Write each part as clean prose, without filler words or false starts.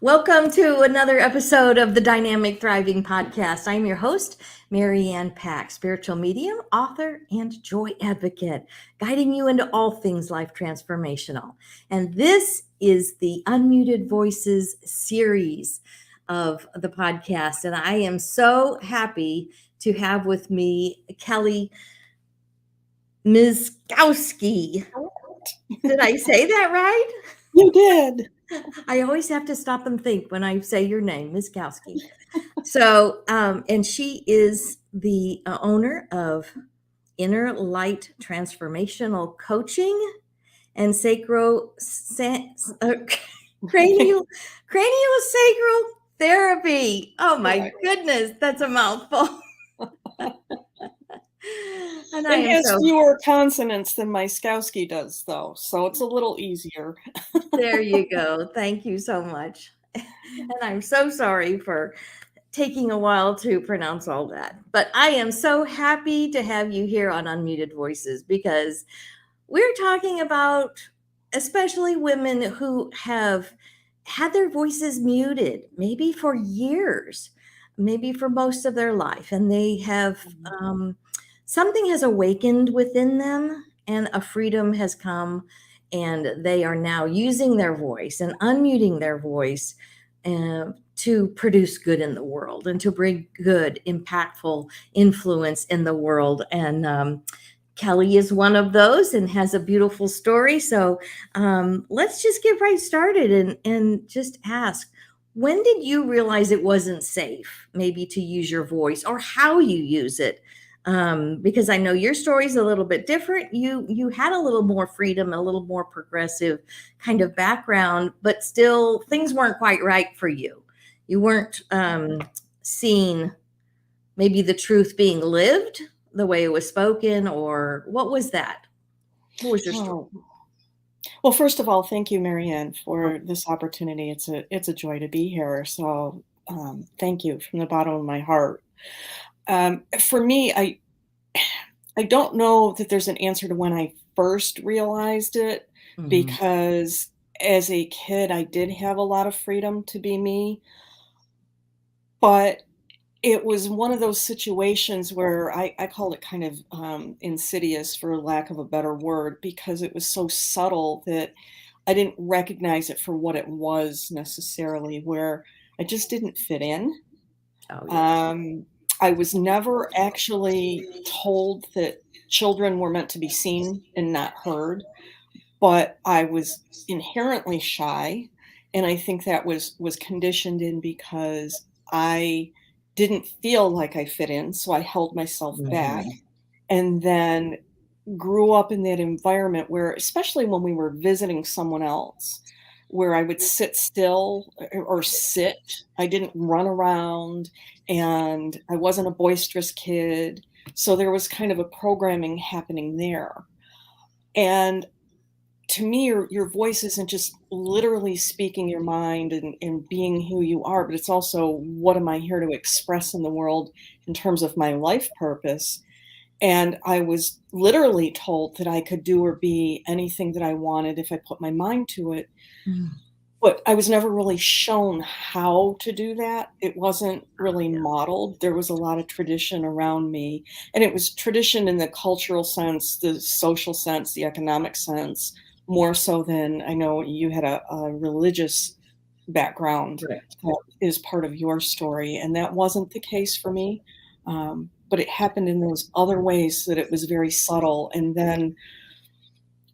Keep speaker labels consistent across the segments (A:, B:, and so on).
A: Welcome to another episode of the Dynamic Thriving Podcast. I'm your host, Mary Ann Pack, spiritual medium, author, and joy advocate, guiding you into all things life transformational. And this is the Unmuted Voices series of the podcast. And I am so happy to have with me Kelly Myszkowski. Did I say that right?
B: You did.
A: I always have to stop and think when I say your name, Myszkowski. So, and she is the owner of Inner Light Transformational Coaching and craniosacral therapy. Oh my goodness, that's a mouthful.
B: And it has fewer consonants than Myszkowski does, though, so it's a little easier.
A: There you go. Thank you so much. And I'm so sorry for taking a while to pronounce all that. But I am so happy to have you here on Unmuted Voices because we're talking about especially women who have had their voices muted, maybe for years, maybe for most of their life. And they have something has awakened within them and a freedom has come. And they are now using their voice and unmuting their voice to produce good in the world and to bring good, impactful influence in the world. And Kelly is one of those and has a beautiful story. So let's just get right started and just ask, when did you realize it wasn't safe maybe to use your voice or how you use it? Because I know your story is a little bit different. You had a little more freedom, a little more progressive kind of background, but still things weren't quite right for you. You weren't seeing maybe the truth being lived the way it was spoken, or what was that? What was your story?
B: Well, first of all, thank you, Mary Ann, for this opportunity. It's a joy to be here. So thank you from the bottom of my heart. For me, I don't know that there's an answer to when I first realized it, because as a kid, I did have a lot of freedom to be me. But it was one of those situations where I called it kind of insidious, for lack of a better word, because it was so subtle that I didn't recognize it for what it was necessarily, where I just didn't fit in.
A: Oh, yeah.
B: I was never actually told that children were meant to be seen and not heard, but I was inherently shy, and I think that was conditioned in because I didn't feel like I fit in, so I held myself back, and then grew up in that environment where, especially when we were visiting someone else, where I would sit still or sit. I didn't run around, and I wasn't a boisterous kid. So there was kind of a programming happening there. And to me, your voice isn't just literally speaking your mind and being who you are, but it's also, what am I here to express in the world in terms of my life purpose? And I was literally told that I could do or be anything that I wanted if I put my mind to it. But I was never really shown how to do that. It wasn't really modeled. There was a lot of tradition around me. And it was tradition in the cultural sense, the social sense, the economic sense, more so than, I know you had a religious background that is part of your story. And that wasn't the case for me. But it happened in those other ways that it was very subtle. And then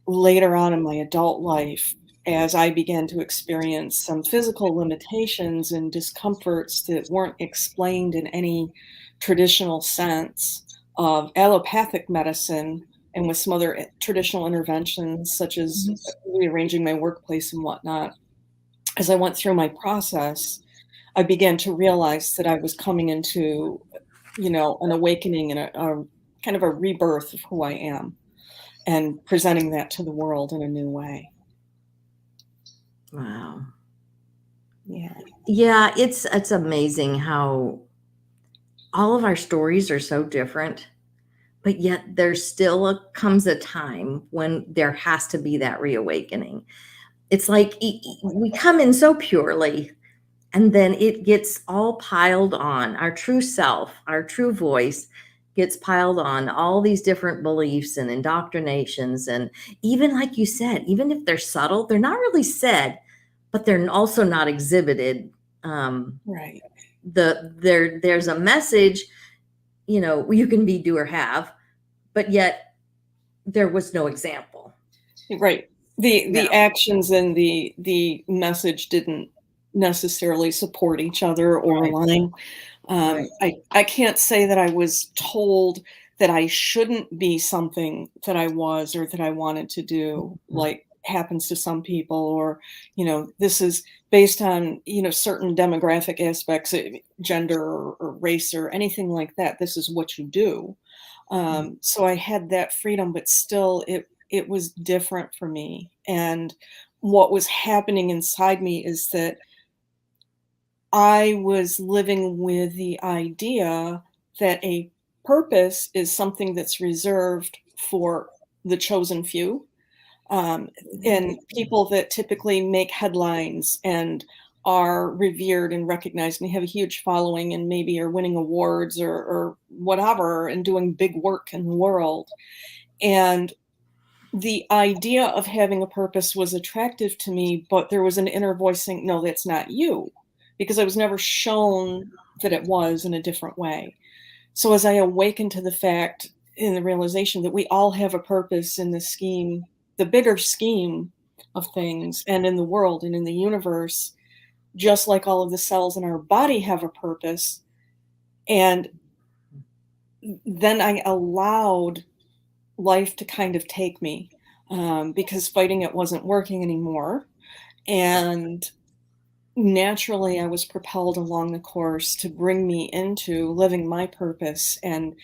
B: later on in my adult life, as I began to experience some physical limitations and discomforts that weren't explained in any traditional sense of allopathic medicine, and with some other traditional interventions, such as rearranging my workplace and whatnot, as I went through my process, I began to realize that I was coming into, an awakening and a kind of a rebirth of who I am, and presenting that to the world in a new way.
A: Wow.
B: Yeah.
A: Yeah, it's amazing how all of our stories are so different, but yet there still comes a time when there has to be that reawakening. It's like we come in so purely, and then it gets all piled on. Our true self, our true voice gets piled on all these different beliefs and indoctrinations. And even like you said, even if they're subtle, they're not really said, but they're also not exhibited. um,
B: Right.
A: there's a message, you can be, do, or have, but yet there was no example.
B: Right. The
A: No.
B: actions and the message didn't necessarily support each other or
A: Right.
B: align.
A: Right.
B: I can't say that I was told that I shouldn't be something that I was or that I wanted to do, like happens to some people, or, this is based on, certain demographic aspects, gender or race or anything like that. This is what you do. So I had that freedom, but still it was different for me. And what was happening inside me is that I was living with the idea that a purpose is something that's reserved for the chosen few, um, and people that typically make headlines and are revered and recognized and have a huge following and maybe are winning awards or whatever and doing big work in the world. And the idea of having a purpose was attractive to me, but there was an inner voice saying, no, that's not you, because I was never shown that it was in a different way. So as I awakened to the fact in the realization that we all have a purpose in the scheme, the bigger scheme of things, and in the world and in the universe, just like all of the cells in our body have a purpose. And then I allowed life to kind of take me, because fighting it wasn't working anymore. And naturally, I was propelled along the course to bring me into living my purpose. And,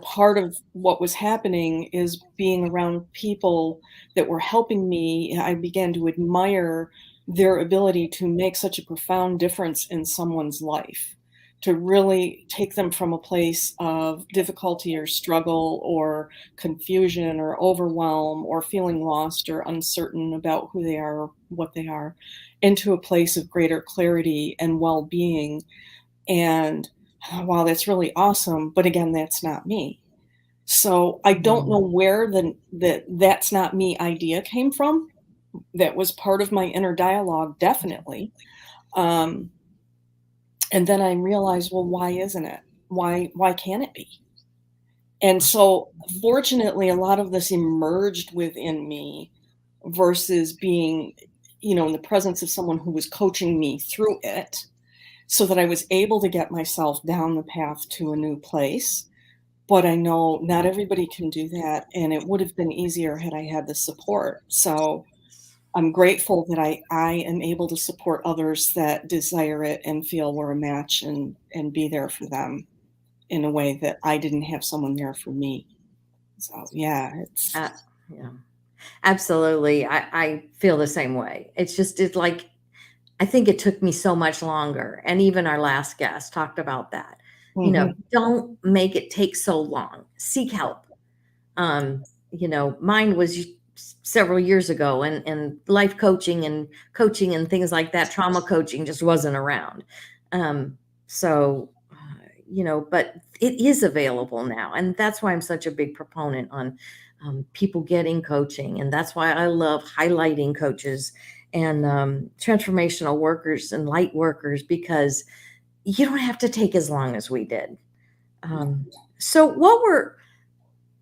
B: part of what was happening is being around people that were helping me. I began to admire their ability to make such a profound difference in someone's life, to really take them from a place of difficulty or struggle or confusion or overwhelm or feeling lost or uncertain about who they are or what they are, into a place of greater clarity and well-being. And wow, that's really awesome. But again, that's not me. So I don't know where that's not me idea came from. That was part of my inner dialogue, definitely. Um, and then I realized, well, why isn't it? Why can't it be? And so fortunately, a lot of this emerged within me versus being, in the presence of someone who was coaching me through it, so that I was able to get myself down the path to a new place. But I know not everybody can do that, and it would have been easier had I had the support. So I'm grateful that I am able to support others that desire it and feel we're a match, and be there for them in a way that I didn't have someone there for me. So yeah, it's
A: Uh, yeah, absolutely. I feel the same way. It's like, I think it took me so much longer. And even our last guest talked about that.
B: mhm,
A: Don't make it take so long. Seek help. Mine was several years ago, and life coaching and things like that, trauma coaching just wasn't around. So, but it is available now. And that's why I'm such a big proponent on people getting coaching. And that's why I love highlighting coaches and transformational workers and light workers, because you don't have to take as long as we did. So,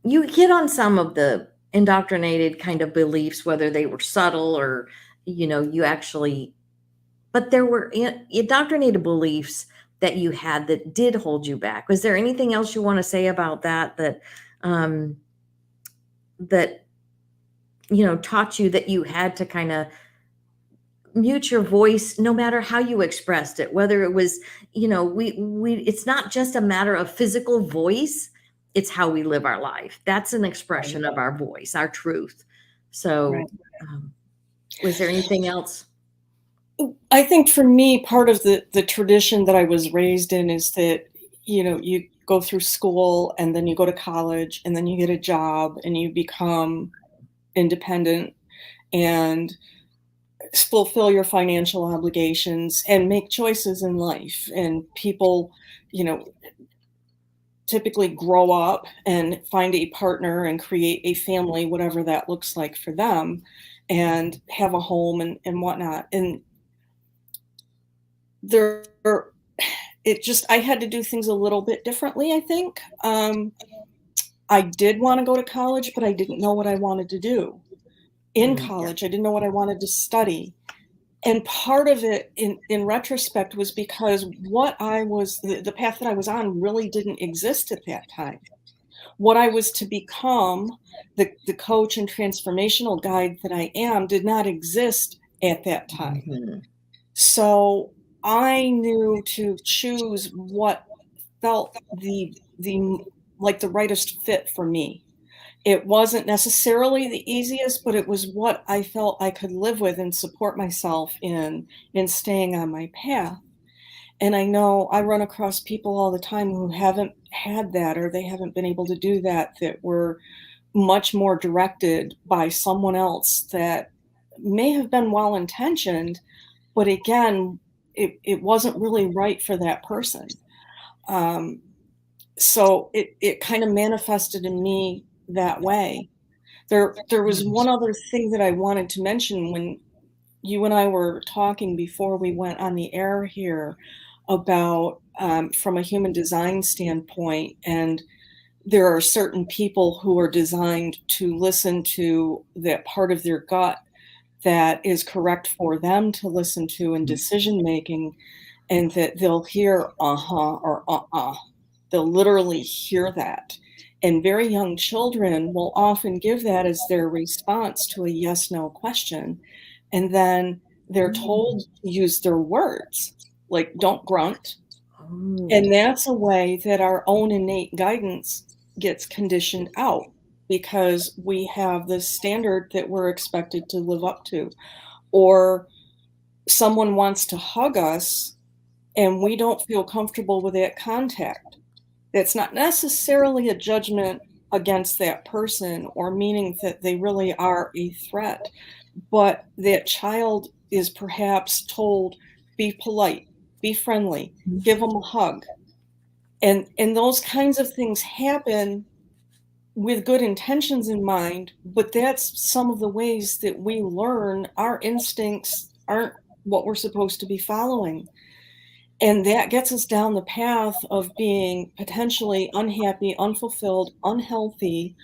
A: you hit on some of the indoctrinated kind of beliefs, whether they were subtle or, you actually, but there were indoctrinated beliefs that you had that did hold you back. Was there anything else you want to say about that, um, that, taught you that you had to kind of mute your voice no matter how you expressed it, whether it was, it's not just a matter of physical voice, it's how we live our life. That's an
B: right,
A: expression of our voice, our truth.
B: right.
A: So was there anything else?
B: I think for me, part of the tradition that I was raised in is that, you go through school and then you go to college and then you get a job and you become independent. And fulfill your financial obligations and make choices in life. And people, you know, typically grow up and find a partner and create a family, whatever that looks like for them, and have a home and whatnot. And there, it just, I had to do things a little bit differently, I think. I did want to go to college, but I didn't know what I wanted to do. In
A: Yeah.
B: college, I didn't know what I wanted to study. And part of it in retrospect was because what I was the path that I was on really didn't exist at that time. What I was to become, the coach and transformational guide that I am, did not exist at that time.
A: Mhm.
B: So I knew to choose what felt the like the rightest fit for me. It wasn't necessarily the easiest, but it was what I felt I could live with and support myself in staying on my path. And I know I run across people all the time who haven't had that, or they haven't been able to do that, that were much more directed by someone else that may have been well intentioned, but again, it wasn't really right for that person. Um, so it kind of manifested in me that way. There was one other thing that I wanted to mention when you and I were talking before we went on the air here about, from a human design standpoint, and there are certain people who are designed to listen to that part of their gut that is correct for them to listen to in decision making, and that they'll hear uh-huh or uh-uh. They'll literally hear that. And very young children will often give that as their response to a yes no question. And then they're told to use their words, like don't grunt.
A: Oh.
B: And that's a way that our own innate guidance gets conditioned out, because we have this standard that we're expected to live up to. Or someone wants to hug us and we don't feel comfortable with that contact. That's not necessarily a judgment against that person or meaning that they really are a threat, but that child is perhaps told, be polite, be friendly, give them a hug. And those kinds of things happen with good intentions in mind, but that's some of the ways that we learn our instincts aren't what we're supposed to be following. And that gets us down the path of being potentially unhappy, unfulfilled, unhealthy,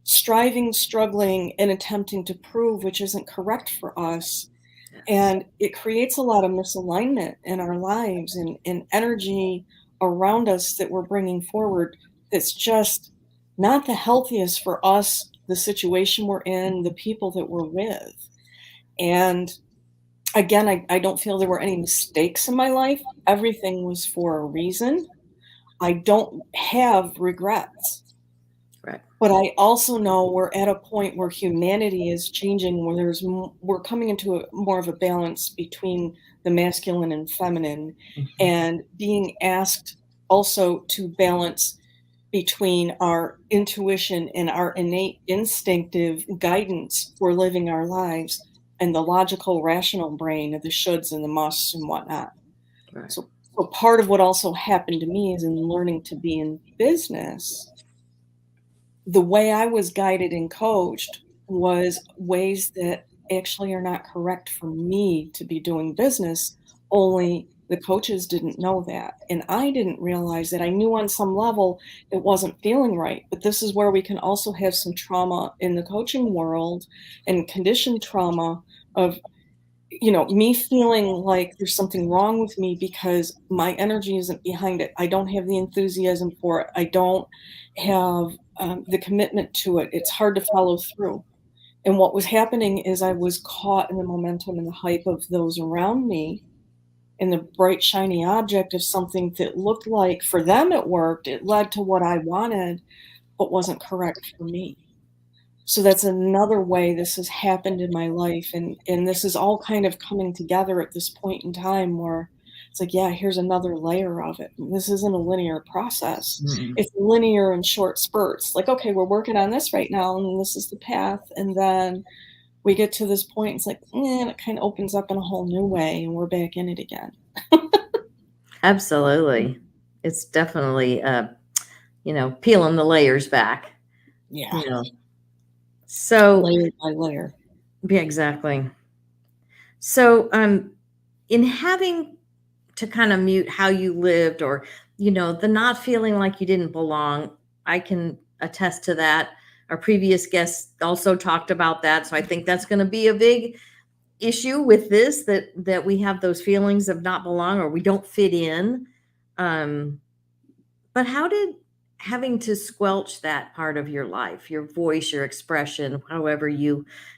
B: striving, struggling, and attempting to prove, which isn't correct for us.
A: Yes.
B: And it creates a lot of misalignment in our lives and energy around us that we're bringing forward that's just not the healthiest for us, the situation we're in, the people that we're with. And again, I don't feel there were any mistakes in my life. Everything was for a reason. I don't have regrets.
A: Right.
B: But I also know we're at a point where humanity is changing, where we're coming into more of a balance between the masculine and feminine, and being asked also to balance between our intuition and our innate instinctive guidance for living our lives and the logical, rational brain of the shoulds and the musts and whatnot.
A: Right.
B: So part of what also happened to me is in learning to be in business, the way I was guided and coached was ways that actually are not correct for me to be doing business, only the coaches didn't know that, and I didn't realize that. I knew on some level it wasn't feeling right, but this is where we can also have some trauma in the coaching world and conditioned trauma of, me feeling like there's something wrong with me because my energy isn't behind it. I don't have the enthusiasm for it. I don't have the commitment to it. It's hard to follow through. And what was happening is I was caught in the momentum and the hype of those around me, and the bright, shiny object of something that looked like for them it worked. It led to what I wanted, but wasn't correct for me. So that's another way this has happened in my life, and this is all kind of coming together at this point in time where it's like, yeah, here's another layer of it. This isn't a linear process.
A: Mm.
B: It's linear in short spurts. Like, okay, we're working on this right now, and this is the path, and then we get to this point, it's like, and it kind of opens up in a whole new way, and we're back in it again.
A: Absolutely. It's definitely, peeling the layers back,
B: Yeah,
A: you know. So,
B: layer by layer.
A: yeah, exactly. So, in having to kind of mute how you lived, or, the not feeling like you didn't belong, I can attest to that. Our previous guests also talked about that. So I think that's going to be a big issue with this, that we have those feelings of not belong, or we don't fit in. Um, but how did having to squelch that part of your life, your voice, your expression, however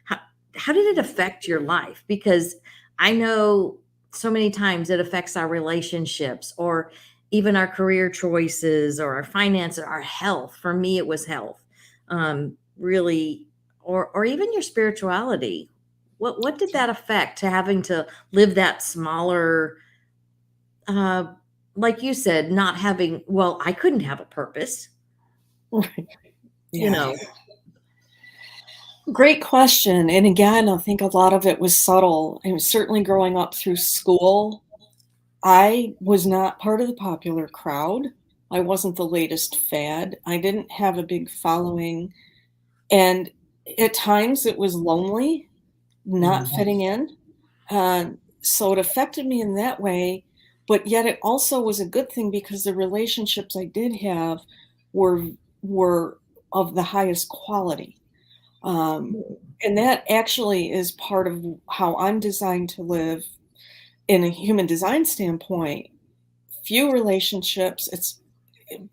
A: how, how did it affect your life? Because I know so many times it affects our relationships, or even our career choices, or our finances, our health. For me, it was health, really, or even your spirituality. What did that affect, to having to live that smaller, uh, like you said, not having, well, I couldn't have a purpose,
B: Right.
A: you
B: Yeah.
A: know.
B: Great question. And again, I think a lot of it was subtle. And certainly growing up through school, I was not part of the popular crowd. I wasn't the latest fad. I didn't have a big following. And at times it was lonely, not
A: Mhm.
B: fitting in. So it affected me in that way. But yet it also was a good thing because the relationships I did have were were of the highest quality. Um, and that actually is part of how I'm designed to live in a human design standpoint. Few relationships,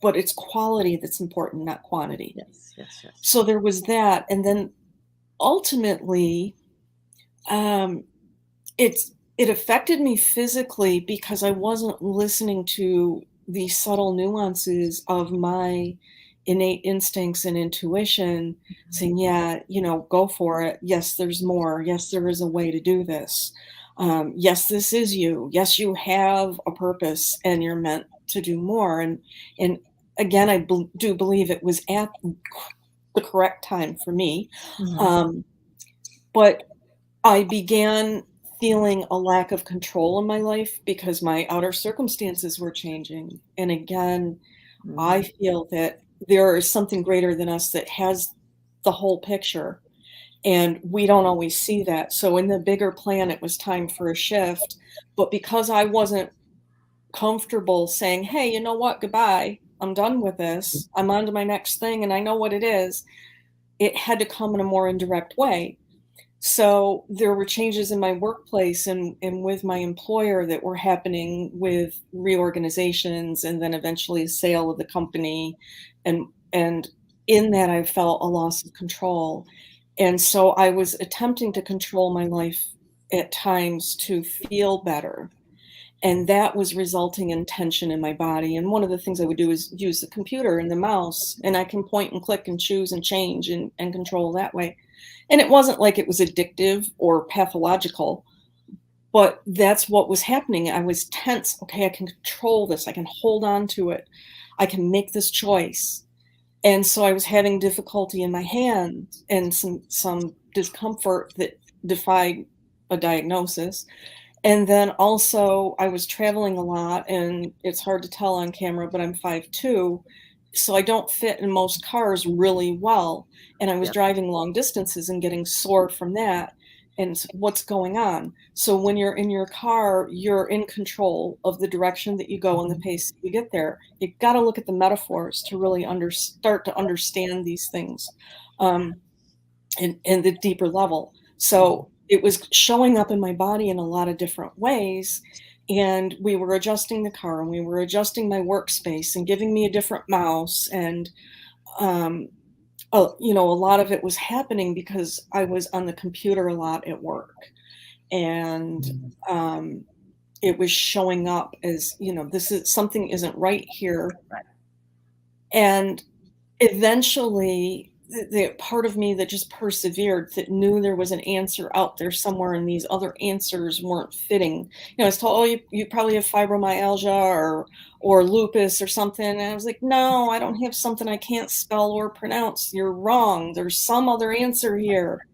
B: but it's quality that's important, not quantity.
A: Yes, yes, yes.
B: So there was that, and then ultimately, um, it affected me physically because I wasn't listening to the subtle nuances of my innate instincts and intuition saying, yeah, go for it. Yes, there's more. Yes, there is a way to do this. Yes, this is you. Yes, you have a purpose and you're meant to do more. And again, do believe it was at the correct time for me.
A: Mhm.
B: Um, but I began feeling a lack of control in my life because my outer circumstances were changing. And again, I
A: Mhm.
B: feel that there is something greater than us that has the whole picture, and we don't always see that. So in the bigger plan, it was time for a shift. But because I wasn't comfortable saying, hey, you know what? Goodbye. I'm done with this. I'm on to my next thing, and I know what it is. It had to come in a more indirect way. So there were changes in my workplace and with my employer that were happening with reorganizations and then eventually a sale of the company. And in that I felt a loss of control. And so I was attempting to control my life at times to feel better. And that was resulting in tension in my body. And one of the things I would do is use the computer and the mouse, and I can point and click and choose and change and control that way. And it wasn't like it was addictive or pathological, but that's what was happening. I was tense. Okay, I can control this. I can hold on to it. I can make this choice. And so I was having difficulty in my hand and some discomfort that defied a diagnosis. And then also I was traveling a lot, and it's hard to tell on camera, but I'm 5'2", so I don't fit in most cars really well, and I was
A: Yep.
B: driving long distances and getting sore from that, and what's going on? So when you're in your car, you're in control of the direction that you go and the pace that you get there. You've gotta look at the metaphors to really start to understand these things. Um, and the deeper level.
A: Mhm.
B: So it was showing up in my body in a lot of different ways. And we were adjusting the car and we were adjusting my workspace and giving me a different mouse. And, a lot of it was happening because I was on the computer a lot at work. And um, it was showing up as, this is something isn't right here.
A: Right.
B: And eventually, the part of me that just persevered, that knew there was an answer out there somewhere and these other answers weren't fitting. I was told, "Oh, you probably have fibromyalgia or lupus or something," and I was like, "No, I don't have something I can't spell or pronounce. You're wrong. There's some other answer here."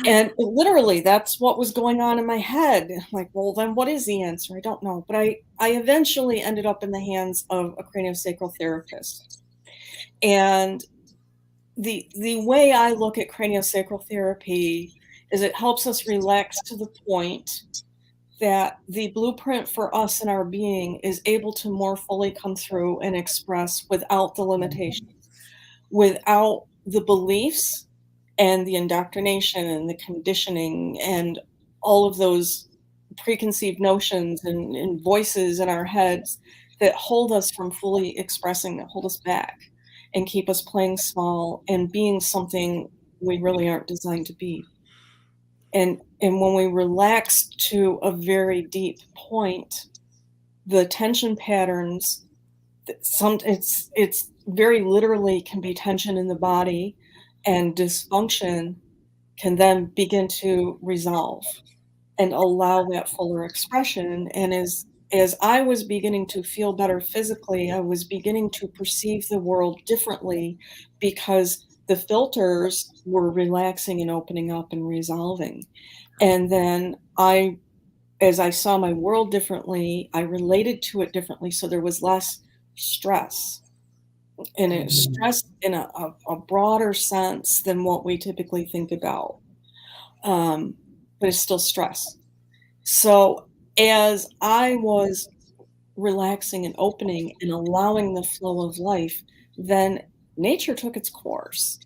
B: And literally, that's what was going on in my head. I'm like, well, then what is the answer? I don't know. But I eventually ended up in the hands of a craniosacral therapist. And the way I look at craniosacral therapy is it helps us relax to the point that the blueprint for us and our being is able to more fully come through and express without the limitations, without the beliefs and the indoctrination and the conditioning and all of those preconceived notions and voices in our heads that hold us from fully expressing, that hold us back and keep us playing small and being something we really aren't designed to be. And when we relax to a very deep point, the tension patterns that it's very literally can be tension in the body, and dysfunction can then begin to resolve and allow that fuller expression. And as I was beginning to feel better physically, I was beginning to perceive the world differently because the filters were relaxing and opening up and resolving. And then as I saw my world differently, I related to it differently. So there was less stress, and it's stress in a broader sense than what we typically think about. But it's still stress. So as I was relaxing and opening and allowing the flow of life, then nature took its course.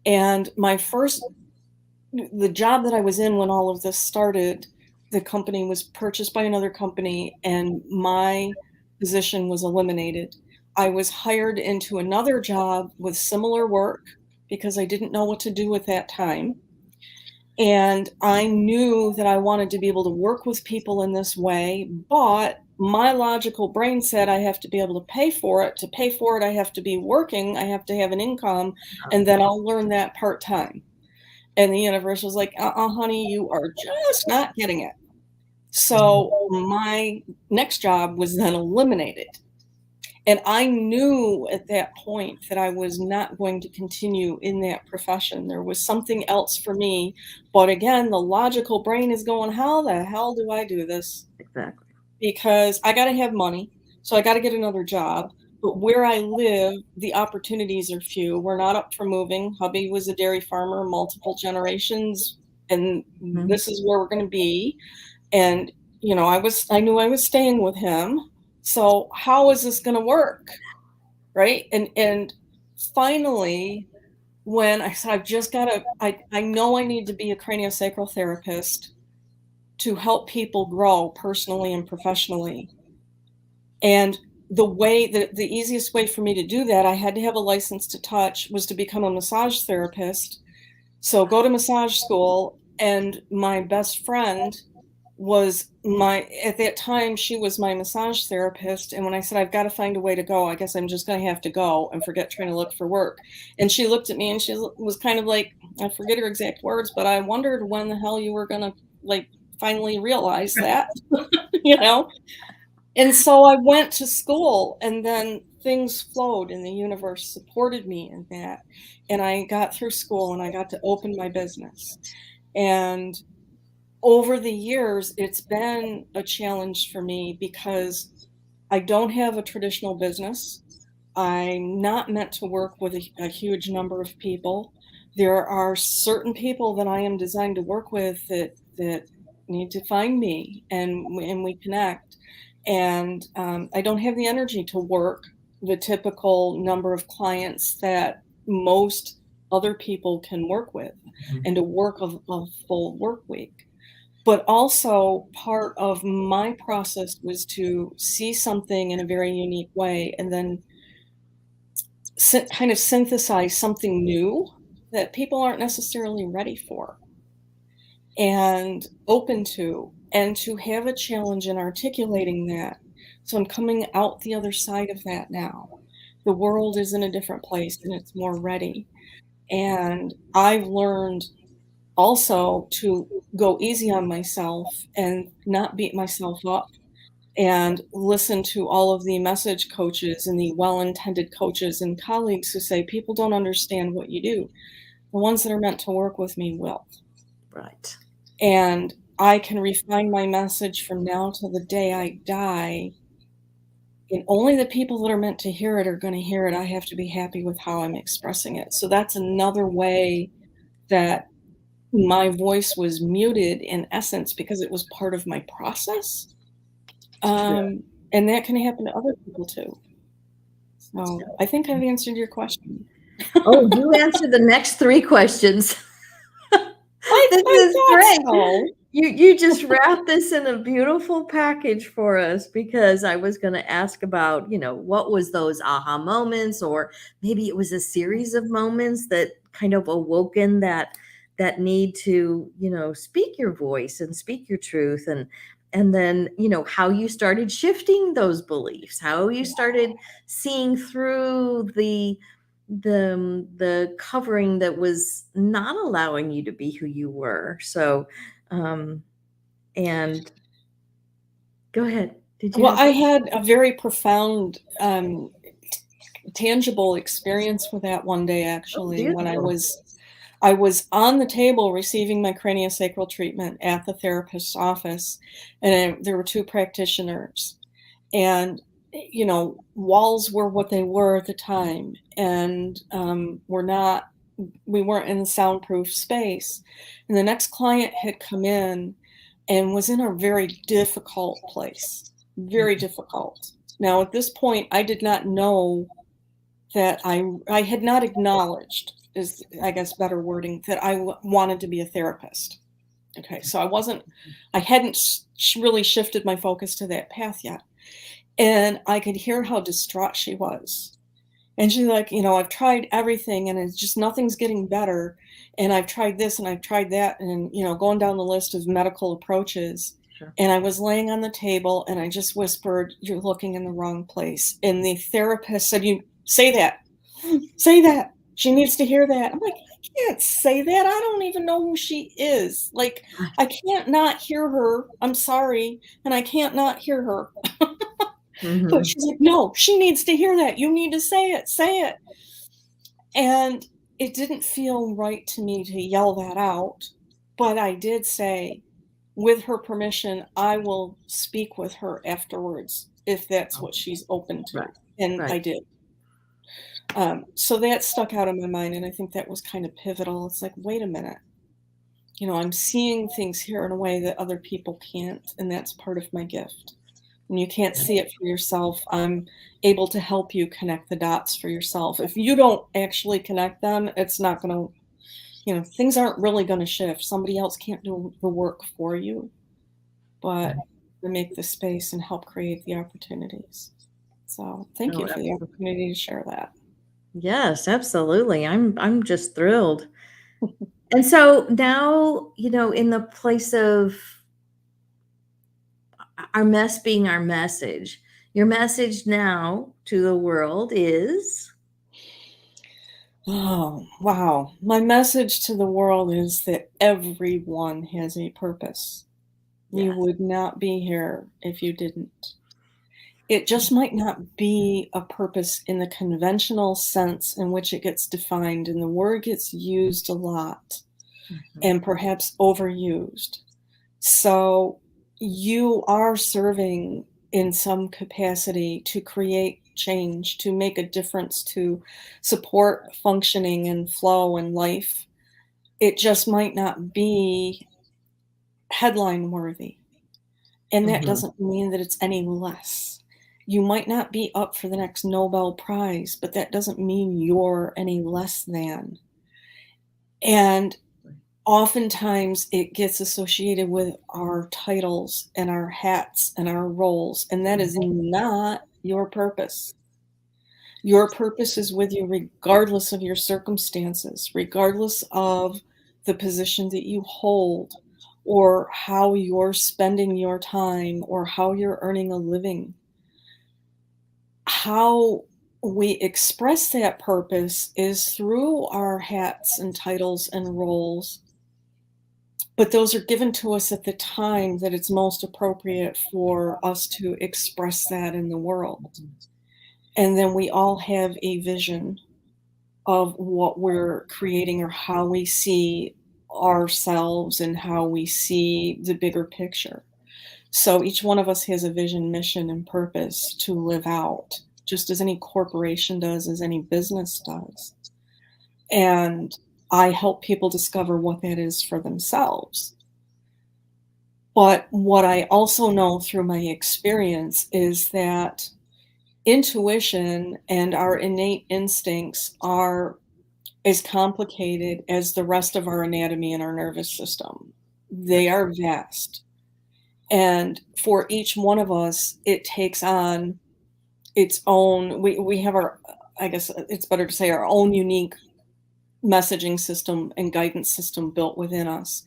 B: And the job that I was in when all of this started, the company was purchased by another company and my position was eliminated. I was hired into another job with similar work because I didn't know what to do at that time. And I knew that I wanted to be able to work with people in this way, but my logical brain said I have to be able to pay for it. To pay for it, I have to be working, I have to have an income, and then I'll learn that part-time. And the universe was like, honey, you are just not getting it. So my next job was then eliminated. And I knew at that point that I was not going to continue in that profession. There was something else for me. But again, the logical brain is going, how the hell do I do this?
A: Exactly.
B: Because I got to have money. So I got to get another job. But where I live, the opportunities are few. We're not up for moving. Hubby was a dairy farmer, multiple generations, and this is where we're going to be. And I knew I was staying with him. So how is this going to work? Right? And finally, when I said, I've just got to, I know I need to be a craniosacral therapist to help people grow personally and professionally. And the easiest way for me to do that, I had to have a license to touch, was to become a massage therapist. So go to massage school. And my best friend at that time, she was my massage therapist. And when I said, I've got to find a way to go, I guess I'm just going to have to go and forget trying to look for work. And she looked at me and she was kind of like, I forget her exact words, but I wondered when the hell you were going to finally realize that, you know? And so I went to school, and then things flowed and the universe supported me in that. And I got through school and I got to open my business. And over the years, it's been a challenge for me because I don't have a traditional business. I'm not meant to work with a huge number of people. There are certain people that I am designed to work with that need to find me, and we connect. And I don't have the energy to work the typical number of clients that most other people can work with, and to work a full work week. But also part of my process was to see something in a very unique way and then kind of synthesize something new that people aren't necessarily ready for and open to, and to have a challenge in articulating that. So I'm coming out the other side of that now. The world is in a different place and it's more ready. And I've learned also to go easy on myself and not beat myself up, and listen to all of the message coaches and the well-intended coaches and colleagues who say people don't understand what you do. The ones that are meant to work with me will.
A: Right.
B: And I can refine my message from now till the day I die, and only the people that are meant to hear it are gonna hear it. I have to be happy with how I'm expressing it. So that's another way that my voice was muted in essence because it was part of my process. And that can happen to other people too. So I think I've answered your question.
A: Oh, you answered the next three questions. This
B: I
A: is
B: thought
A: great.
B: so.
A: You just wrapped this in a beautiful package for us, because I was going to ask about, what was those aha moments, or maybe it was a series of moments that kind of awoken that need to, speak your voice and speak your truth, and then, how you started shifting those beliefs, how you started seeing through the covering that was not allowing you to be who you were. So, and go ahead. Did you
B: Well,
A: have
B: I
A: something?
B: had a very profound, tangible experience with that one day,
A: Oh,
B: actually, when
A: beautiful.
B: I was on the table receiving my craniosacral treatment at the therapist's office, and there were 2 practitioners, and, walls were what they were at the time, and, we weren't in a soundproof space, and the next client had come in and was in a very difficult place, very difficult. Now, at this point, I did not know that I had not acknowledged, is, I guess, better wording, that wanted to be a therapist. Okay, so I hadn't really shifted my focus to that path yet. And I could hear how distraught she was. And she's like, I've tried everything and it's just nothing's getting better. And I've tried this and I've tried that, and, going down the list of medical approaches.
A: Sure.
B: And I was laying on the table and I just whispered, "You're looking in the wrong place." And the therapist said, "You say that, say that. She needs to hear that." I'm like, "I can't say that. I don't even know who she is. Like, I can't not hear her. I'm sorry. And I can't not hear her." But
A: Mm-hmm.
B: she's like, "No, she needs to hear that. You need to say it." And it didn't feel right to me to yell that out, but I did say, "With her permission, I will speak with her afterwards if that's what she's open
A: Right.
B: to." And
A: Right.
B: I did. So that stuck out in my mind, and I think that was kind of pivotal. It's like, wait a minute, I'm seeing things here in a way that other people can't, and that's part of my gift. And you can't see it for yourself, I'm able to help you connect the dots for yourself. If you don't actually connect them, it's not gonna, things aren't really gonna shift. Somebody else can't do the work for you, but to make the space and help create the opportunities. So thank
A: Oh,
B: you for the
A: absolutely.
B: opportunity to share that.
A: Yes, absolutely. I'm just thrilled. And so now, in the place of our mess being our message, your message now to the world is.
B: Oh, wow. My message to the world is that everyone has a purpose. You
A: Yes.
B: would not be here if you didn't. It just might not be a purpose in the conventional sense in which it gets defined, and the word gets used a lot
A: Mhm.
B: and perhaps overused. So you are serving in some capacity to create change, to make a difference, to support functioning and flow and life. It just might not be headline worthy. And that
A: Mhm.
B: doesn't mean that it's any less. You might not be up for the next Nobel Prize, but that doesn't mean you're any less than. And oftentimes it gets associated with our titles and our hats and our roles, and that is not your purpose. Your purpose is with you regardless of your circumstances, regardless of the position that you hold, or how you're spending your time, or how you're earning a living. How we express that purpose is through our hats and titles and roles, but those are given to us at the time that it's most appropriate for us to express that in the world. And then we all have a vision of what we're creating or how we see ourselves and how we see the bigger picture. So each one of us has a vision, mission, and purpose to live out, just as any corporation does, as any business does. And I help people discover what that is for themselves. But what I also know through my experience is that intuition and our innate instincts are as complicated as the rest of our anatomy and our nervous system. They are vast. And for each one of us, it takes on its own, we have our, I guess it's better to say, our own unique messaging system and guidance system built within us.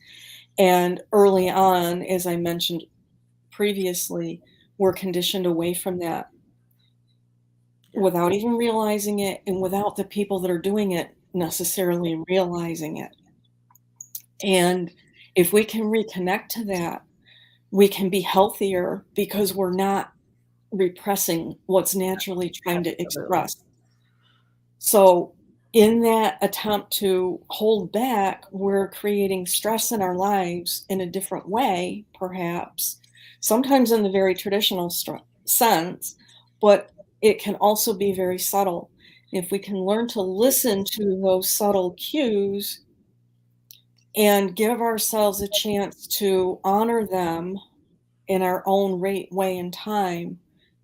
B: And early on, as I mentioned previously, we're conditioned away from that without even realizing it and without the people that are doing it necessarily realizing it. And if we can reconnect to that, we can be healthier because we're not repressing what's naturally trying to
A: Absolutely.
B: express. So, in that attempt to hold back, we're creating stress in our lives in a different way, perhaps, sometimes in the very traditional sense, but it can also be very subtle. If we can learn to listen to those subtle cues and give ourselves a chance to honor them in our own rate, way, and time,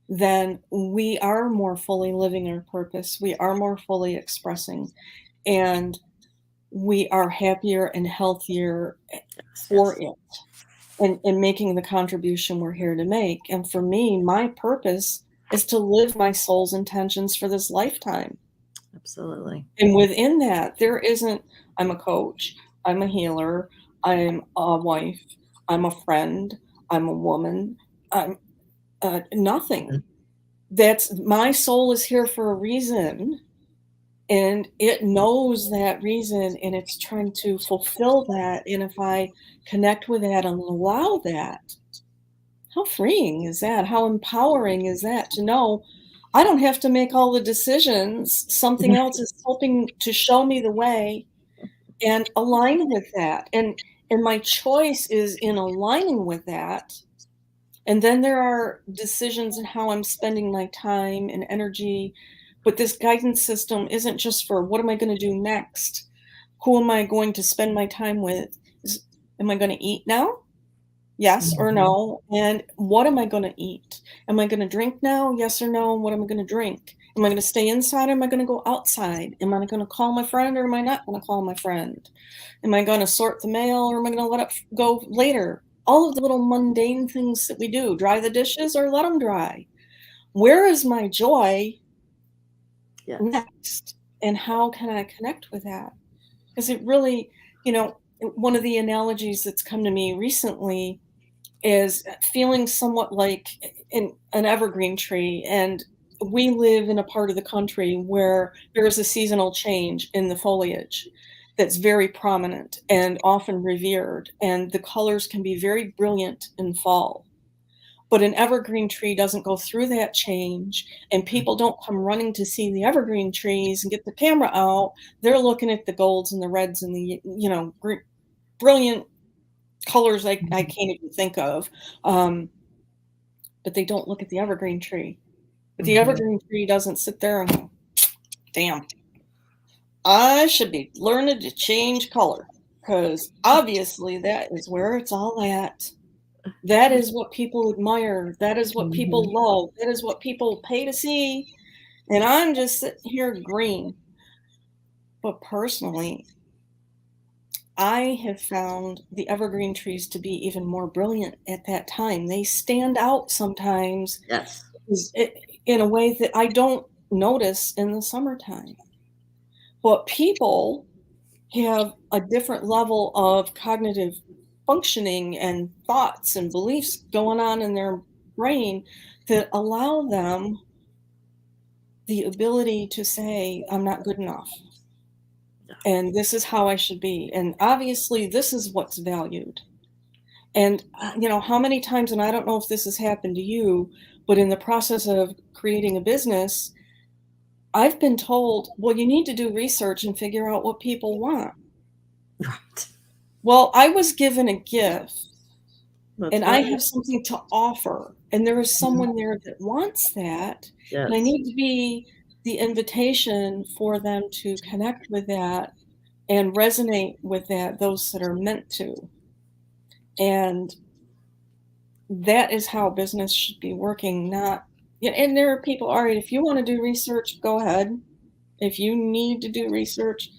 B: then we are more fully living our purpose. We are more fully expressing, and we are happier and healthier
A: Yes,
B: for
A: yes,
B: it and making the contribution we're here to make. And for me, my purpose is to live my soul's intentions for this lifetime.
A: absolutely.
B: And within that, there isn't, I'm a coach, I'm a healer, I'm a wife, I'm a friend, I'm a woman, I'm nothing.
A: Mhm.
B: That's my soul is here for a reason, and it knows that reason, and it's trying to fulfill that, and if I connect with that and allow that, how freeing is that? How empowering is that to know I don't have to make all the decisions, something else is helping to show me the way and align with that, and my choice is in aligning with that. And then there are decisions in how I'm spending my time and energy. But this guidance system isn't just for what am I going to do next? Who am I going to spend my time with? Am I going to eat now? Yes or
A: Mhm.
B: no? And what am I going to eat? Am I going to drink now? Yes or no? And what am I going to drink? Am I going to stay inside or am I going to go outside? Am I going to call my friend or am I not going to call my friend? Am I going to sort the mail or am I going to let it go later? All of the little mundane things that we do, dry the dishes or let them dry. Where is my joy
A: Yes.
B: next? And how can I connect with that? Because it really, one of the analogies that's come to me recently is feeling somewhat like an evergreen tree. And we live in a part of the country where there is a seasonal change in the foliage that's very prominent and often revered. And the colors can be very brilliant in fall. But an evergreen tree doesn't go through that change, and people don't come running to see the evergreen trees and get the camera out. They're looking at the golds and the reds and the, brilliant colors I
A: Mhm.
B: can't even think of, um, but they don't look at the evergreen tree. But the
A: Mhm.
B: evergreen tree doesn't sit there and go, "Damn, I should be learning to change color," because obviously that is where it's all at. That is what people admire, that is what people
A: Mhm.
B: love, that is what people pay to see, and I'm just sitting here green. But personally, I have found the evergreen trees to be even more brilliant at that time. They stand out sometimes
A: Yes.
B: in a way that I don't notice in the summertime. But people have a different level of cognitive functioning and thoughts and beliefs going on in their brain that allow them the ability to say, I'm not good enough.
A: Yeah.
B: And this is how I should be. And obviously, this is what's valued. And, how many times, and I don't know if this has happened to you, but in the process of creating a business, I've been told, well, you need to do research and figure out what people want.
A: Right.
B: Well, I was given a gift
A: That's
B: and I
A: right.
B: have something to offer, and there is
A: Mhm.
B: someone there that wants that, and I
A: Yes.
B: need to be the invitation for them to connect with that and resonate with that, those that are meant to. And that is how business should be working, not yeah, and there are people, all right, if you want to do research, go ahead. If you need to do research,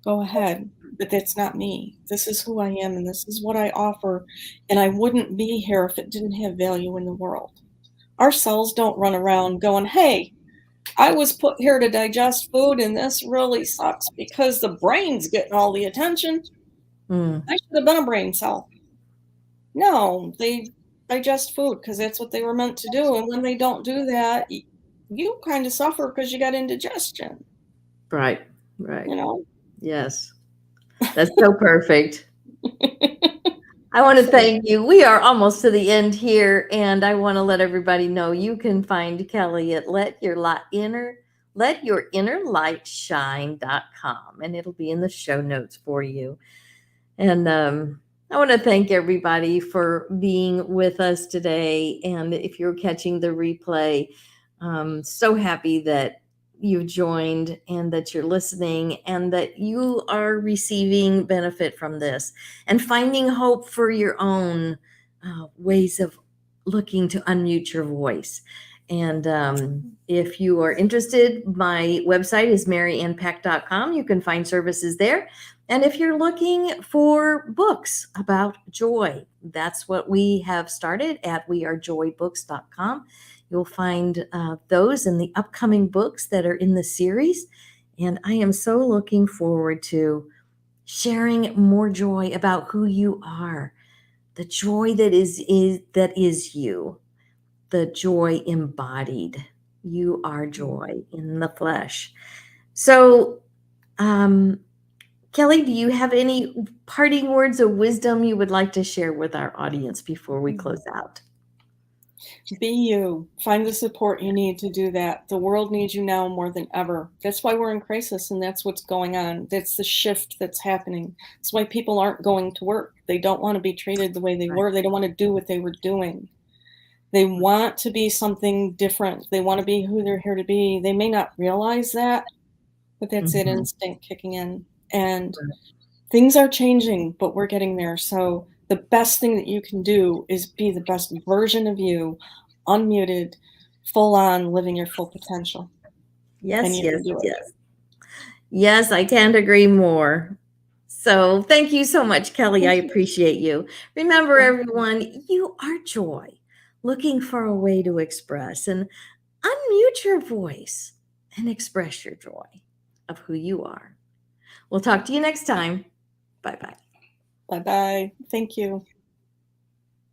B: go ahead. But that's not me. This is who I am and this is what I offer. And I wouldn't be here if it didn't have value in the world. Our cells don't run around going, hey, I was put here to digest food and this really sucks because the brain's getting all the attention.
A: Mm,
B: I should have been a brain cell. No, they digest food because that's what they were meant to do. And when they don't do that, you kind of suffer because you got indigestion,
A: right. Right.
B: you know?
A: Yes. That's so perfect. I want to
B: So
A: thank you. We are almost to the end here, and I want to let everybody know you can find Kelly at let your inner light shine.com, and it'll be in the show notes for you. And I want to thank everybody for being with us today. And if you're catching the replay, so happy that you've joined and that you're listening and that you are receiving benefit from this and finding hope for your own ways of looking to unmute your voice. And if you are interested, my website is maryannpack.com. You can find services there. And if you're looking for books about joy, that's what we have started at wearejoybooks.com. You'll find those in the upcoming books that are in the series. And I am so looking forward to sharing more joy about who you are, the joy that is you, the joy embodied. You are joy in the flesh. So, um, Kelly, do you have any parting words of wisdom you would like to share with our audience before we close out?
B: be you. Find the support you need to do that. The world needs you now more than ever. That's why we're in crisis and that's what's going on. That's the shift that's happening. That's why people aren't going to work. They don't want to be treated the way they
A: Right.
B: were. They don't want to do what they were doing. They want to be something different. They want to be who they're here to be. They may not realize that, but that's that
A: Mhm.
B: instinct kicking in. And things are changing, but we're getting there. So the best thing that you can do is be the best version of you, unmuted, full on, living your full potential. And
A: Yes,
B: you
A: yes,
B: can do it.
A: yes. Yes, I can't agree more. So thank you so much, Kelly. I
B: Thank you.
A: appreciate you. Remember,
B: Thank
A: everyone, you are joy, looking for a way to express and unmute your voice and express your joy of who you are. We'll talk to you next time. Bye bye.
B: Bye bye. Thank you.